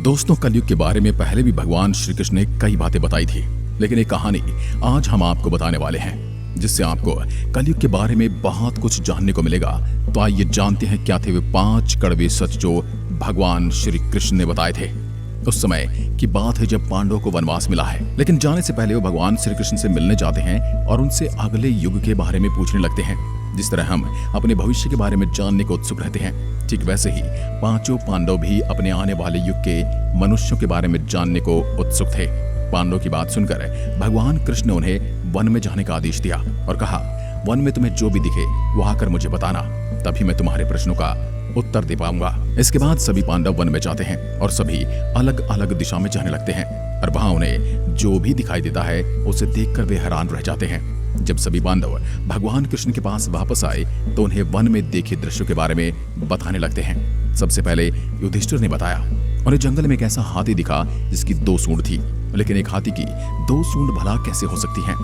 दोस्तों, कलयुग के बारे में पहले भी भगवान श्री कृष्ण ने कई बातें बताई थी, लेकिन एक कहानी आज हम आपको बताने वाले हैं जिससे आपको कलयुग के बारे में बहुत कुछ जानने को मिलेगा। तो आइए जानते हैं क्या थे वे 5 कड़वे सच जो भगवान श्री कृष्ण ने बताए थे। उस समय की बात है जब पांडवों को वनवास मिला है, लेकिन जाने से पहले वो भगवान श्री कृष्ण से मिलने जाते हैं और उनसे अगले युग के बारे में पूछने लगते हैं। जिस तरह हम अपने भविष्य के बारे में जानने को उत्सुक रहते हैं, ठीक वैसे ही पांचों पांडव भी अपने आने वाले युग के मनुष्यों के बारे में जानने को उत्सुक थे। पांडवों की बात सुनकर भगवान कृष्ण ने उन्हें वन में जाने का आदेश दिया और कहा, वन में तुम्हें जो भी दिखे वो आकर मुझे बताना, तभी मैं तुम्हारे प्रश्नों का उत्तर दे पाऊंगा। इसके बाद सभी पांडव वन में जाते हैं और सभी अलग अलग दिशा में जाने लगते हैं और वहां उन्हें जो भी दिखाई देता है उसे देखकर वे हैरान रह जाते हैं। जब सभी पांडव भगवान कृष्ण के पास वापस आए तो उन्हें वन में देखे दृश्यों के बारे में बताने लगते हैं। सबसे पहले युधिष्ठिर ने बताया, उन्हें जंगल में एक ऐसा हाथी दिखा जिसकी 2 सूंड थी, लेकिन एक हाथी की 2 सूंड भला कैसे हो सकती हैं?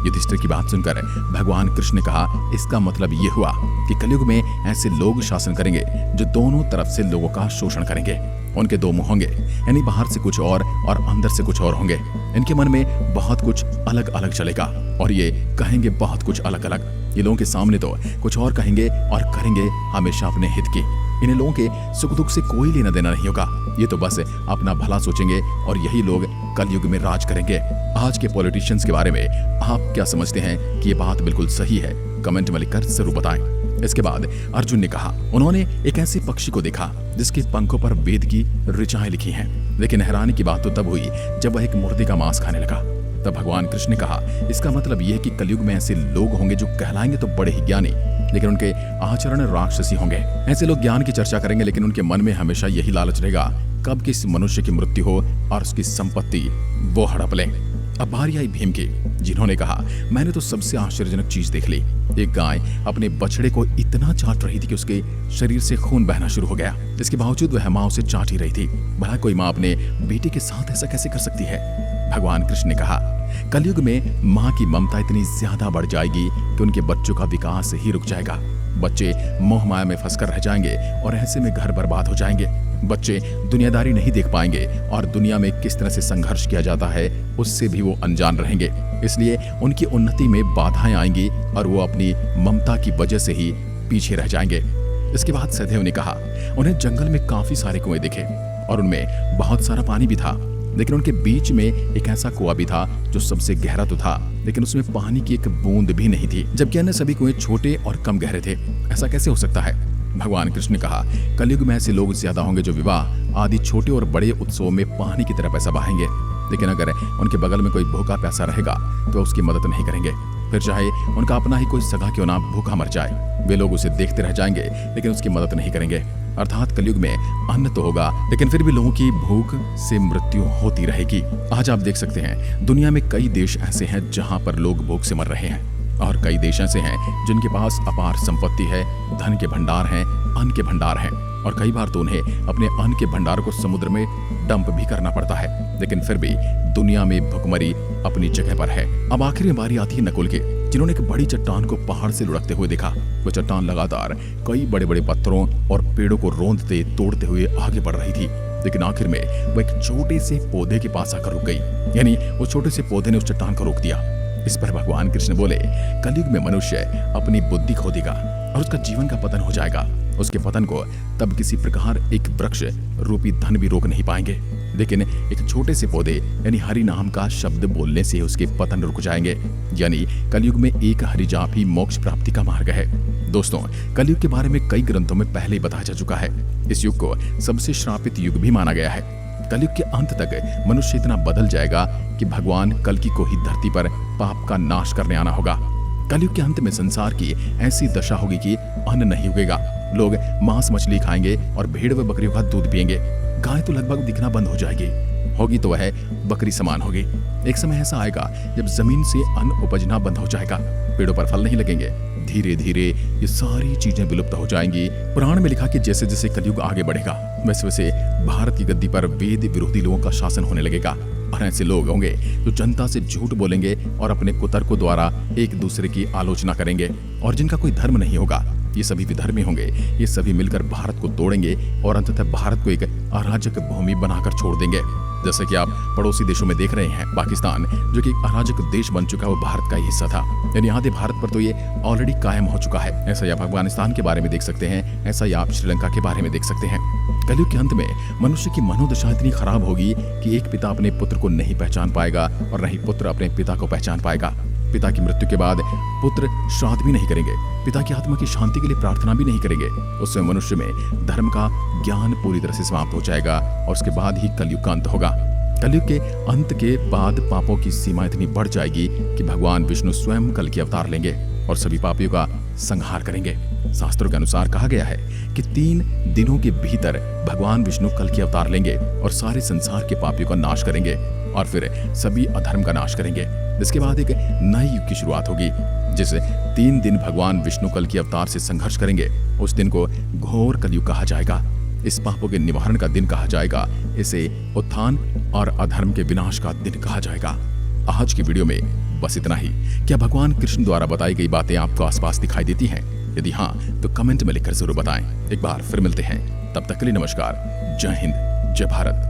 युधिष्ठिर की बात सुनकर भगवान कृष्ण ने कहा, इसका मतलब ये हुआ कि कलयुग में ऐसे लोग शासन करेंगे जो दोनों तरफ से लोगों का शोषण करेंगे। उनके 2 मुंह होंगे, यानी बाहर से कुछ और अंदर से कुछ और होंगे। इनके मन में बहुत कुछ अलग अलग चलेगा और ये कहेंगे बहुत कुछ अलग अलग। ये लोगों के सामने तो कुछ और कहेंगे और करेंगे हमेशा अपने हित की। इन्हें लोगों के सुख दुख से कोई लेना देना नहीं होगा। ये तो बस अपना भला सोचेंगे और यही लोग कलयुग में राज करेंगे। आज के पॉलिटिशियंस के बारे में आप क्या समझते हैं कि ये बात बिल्कुल सही है? कमेंट में लिखकर जरूर बताएं। इसके बाद अर्जुन ने कहा, उन्होंने एक ऐसे पक्षी को देखा जिसके पंखों पर वेद की ऋचाएं लिखी हैं, लेकिन हैरानी की बात तो तब हुई जब वह एक मुर्दे का मांस खाने लगा। तब भगवान कृष्ण ने कहा, इसका मतलब यह है कि कलयुग में ऐसे लोग होंगे जो कहलाएंगे तो बड़े ही ज्ञानी, लेकिन उनके आचरण राक्षसी होंगे। ऐसे लोग ज्ञान की चर्चा करेंगे, लेकिन उनके मन में हमेशा यही लालच रहेगा कब किस मनुष्य की मृत्यु हो और उसकी संपत्ति वो हड़प ले। अब बारी आई भीम की, जिन्होंने कहा, मैंने तो सबसे आश्चर्यजनक चीज देख ली। एक गाय अपने बछड़े को इतना चाट रही थी कि उसके शरीर से खून बहना शुरू हो गया। इसके बावजूद वह माँ उसे चाट ही रही थी। भला कोई माँ अपने बेटे के साथ ऐसा कैसे कर सकती है? भगवान कृष्ण ने कहा, कलयुग में माँ की ममता इतनी ज्यादा बढ़ जाएगी कि उनके बच्चों का विकास ही रुक जाएगा। बच्चे मोह माया में फंसकर रह जाएंगे और ऐसे में घर बर्बाद हो जाएंगे। बच्चे दुनियादारी नहीं देख पाएंगे और दुनिया में किस तरह से संघर्ष किया जाता है उससे भी वो अनजान रहेंगे। इसलिए उनकी उन्नति में बाधाएं आएंगी और वो अपनी ममता की वजह से ही पीछे रह जाएंगे। इसके बाद सहदेव ने कहा, उन्हें जंगल में काफी सारे कुएं दिखे और उनमें बहुत सारा पानी भी था, लेकिन उनके बीच में एक ऐसा कुआं भी था जो सबसे गहरा तो था, लेकिन उसमें पानी की एक बूंद भी नहीं थी, जबकि अन्य सभी कुएं छोटे और कम गहरे थे। ऐसा कैसे हो सकता है? भगवान कृष्ण ने कहा, कलयुग में ऐसे लोग ज्यादा होंगे जो विवाह आदि छोटे और बड़े उत्सवों में पानी की तरह पैसा बहाएंगे, लेकिन अगर उनके बगल में कोई भूखा प्यासा रहेगा तो उसकी मदद नहीं करेंगे। फिर चाहे उनका अपना ही कोई सगा क्यों ना भूखा मर जाए, वे लोग उसे देखते रह जाएंगे लेकिन उसकी मदद नहीं करेंगे। अर्थात कलयुग में अन्न तो होगा, लेकिन फिर भी लोगों की भूख से मृत्यु होती रहेगी। आज आप देख सकते हैं दुनिया में कई देश ऐसे हैं जहां पर लोग भूख से मर रहे हैं और कई देश ऐसे हैं जिनके पास अपार संपत्ति है, धन के भंडार हैं, अन्न के भंडार हैं, और कई बार तो उन्हें अपने अन्न के भंडार को समुद्र में डंप भी करना पड़ता है, लेकिन फिर भी दुनिया में भुखमरी अपनी जगह पर है। अब आखिर में बारी आती है नकुल की, जिन्होंने एक बड़ी चट्टान को पहाड़ से लुढ़कते हुए देखा। वो चट्टान लगातार कई बड़े बड़े पत्थरों और पेड़ों को रोंदते तोड़ते हुए आगे बढ़ रही थी, लेकिन आखिर में वो एक छोटे से पौधे के पास आकर रुक गई, यानी वो छोटे से पौधे ने उस चट्टान को रोक दिया। इस पर भगवान कृष्ण बोले, कलयुग में मनुष्य अपनी बुद्धि खो देगा और उसका जीवन का पतन हो जाएगा। उसके पतन को तब किसी प्रकार एक वृक्ष रूपी धन भी रोक नहीं पाएंगे, लेकिन एक छोटे से पौधे यानी हरि नाम का शब्द बोलने से उसके पतन रुक जाएंगे। यानी कलयुग में एक हरि जाप ही मोक्ष प्राप्ति का मार्ग है। दोस्तों, कलयुग के बारे में कई ग्रंथों में पहले ही बताया जा चुका है। इस युग को सबसे श्रापित युग भी माना गया है। कलयुग के अंत तक मनुष्य इतना बदल जाएगा कि भगवान कल्कि को ही धरती पर पाप का नाश करने आना होगा। कलयुग के अंत में संसार की ऐसी दशा होगी कि अन्न नहीं उगेगा। लोग मांस मछली खाएंगे और भेड़ व बकरियों का दूध पिएंगे। गाय तो लगभग दिखना बंद हो जाएगी, होगी तो वह बकरी समान होगी। एक समय ऐसा आएगा जब जमीन से अन्न उपजना बंद हो जाएगा, पेड़ों पर फल नहीं लगेंगे। धीरे धीरे ये सारी चीजें विलुप्त हो जाएंगी। पुराण में लिखा कि जैसे जैसे कलयुग आगे बढ़ेगा वैसे वैसे भारत की गद्दी पर वेद विरोधी लोगों का शासन होने लगेगा और ऐसे लोग होंगे जो जनता से झूठ बोलेंगे और अपने कुतर्कों द्वारा एक दूसरे की आलोचना करेंगे और जिनका कोई धर्म नहीं होगा। ये सभी विधर्मी होंगे, ये सभी मिलकर भारत को तोड़ेंगे और अंततः भारत को एक अराजक भूमि बनाकर छोड़ देंगे। जैसे कि आप पड़ोसी देशों में देख रहे हैं, पाकिस्तान जो कि एक अराजक देश बन चुका है, वो भारत का ही हिस्सा था, यानी आधे भारत पर तो ये ऑलरेडी कायम हो चुका है। ऐसा ही आप अफगानिस्तान के बारे में देख सकते हैं, ऐसा ही आप श्रीलंका के बारे में देख सकते हैं। कलयुग के अंत में मनुष्य की मनोदशा इतनी खराब होगी कि एक पिता अपने पुत्र को नहीं पहचान पाएगा और न ही पुत्र अपने पिता को पहचान पाएगा। पिता की मृत्यु के बाद पुत्र श्राद्ध भी नहीं करेंगे, पिता की आत्मा की शांति के लिए प्रार्थना भी नहीं करेंगे। उससे मनुष्य में धर्म का ज्ञान पूरी तरह से समाप्त हो जाएगा और उसके बाद ही कलयुग का अंत होगा। कलयुग के अंत के बाद पापों की सीमा इतनी बढ़ जाएगी कि भगवान विष्णु स्वयं कल के अवतार लेंगे और सभी पापियों का संहार करेंगे। शास्त्रों के अनुसार कहा गया है कि 3 दिनों के भीतर भगवान विष्णु कल के अवतार लेंगे और सारे संसार के पापियों का नाश करेंगे और फिर सभी अधर्म का नाश करेंगे। इसके बाद एक नए युग की शुरुआत होगी, जिसे 3 दिन भगवान विष्णु कल के अवतार से संघर्ष करेंगे। उस दिन को घोर कलयुग कहा जाएगा। इस पापों के निवारण का दिन कहा जाएगा। इसे उत्थान और अधर्म के विनाश का दिन कहा जाएगा। आज की वीडियो में बस इतना ही। क्या भगवान कृष्ण द्वारा बताई गई बातें आपको आसपास दिखाई देती हैं? यदि हाँ, तो कमेंट में लिखकर जरूर बताएं। एक बार फिर मिलते हैं, तब तक के लिए नमस्कार। जय हिंद, जय भारत।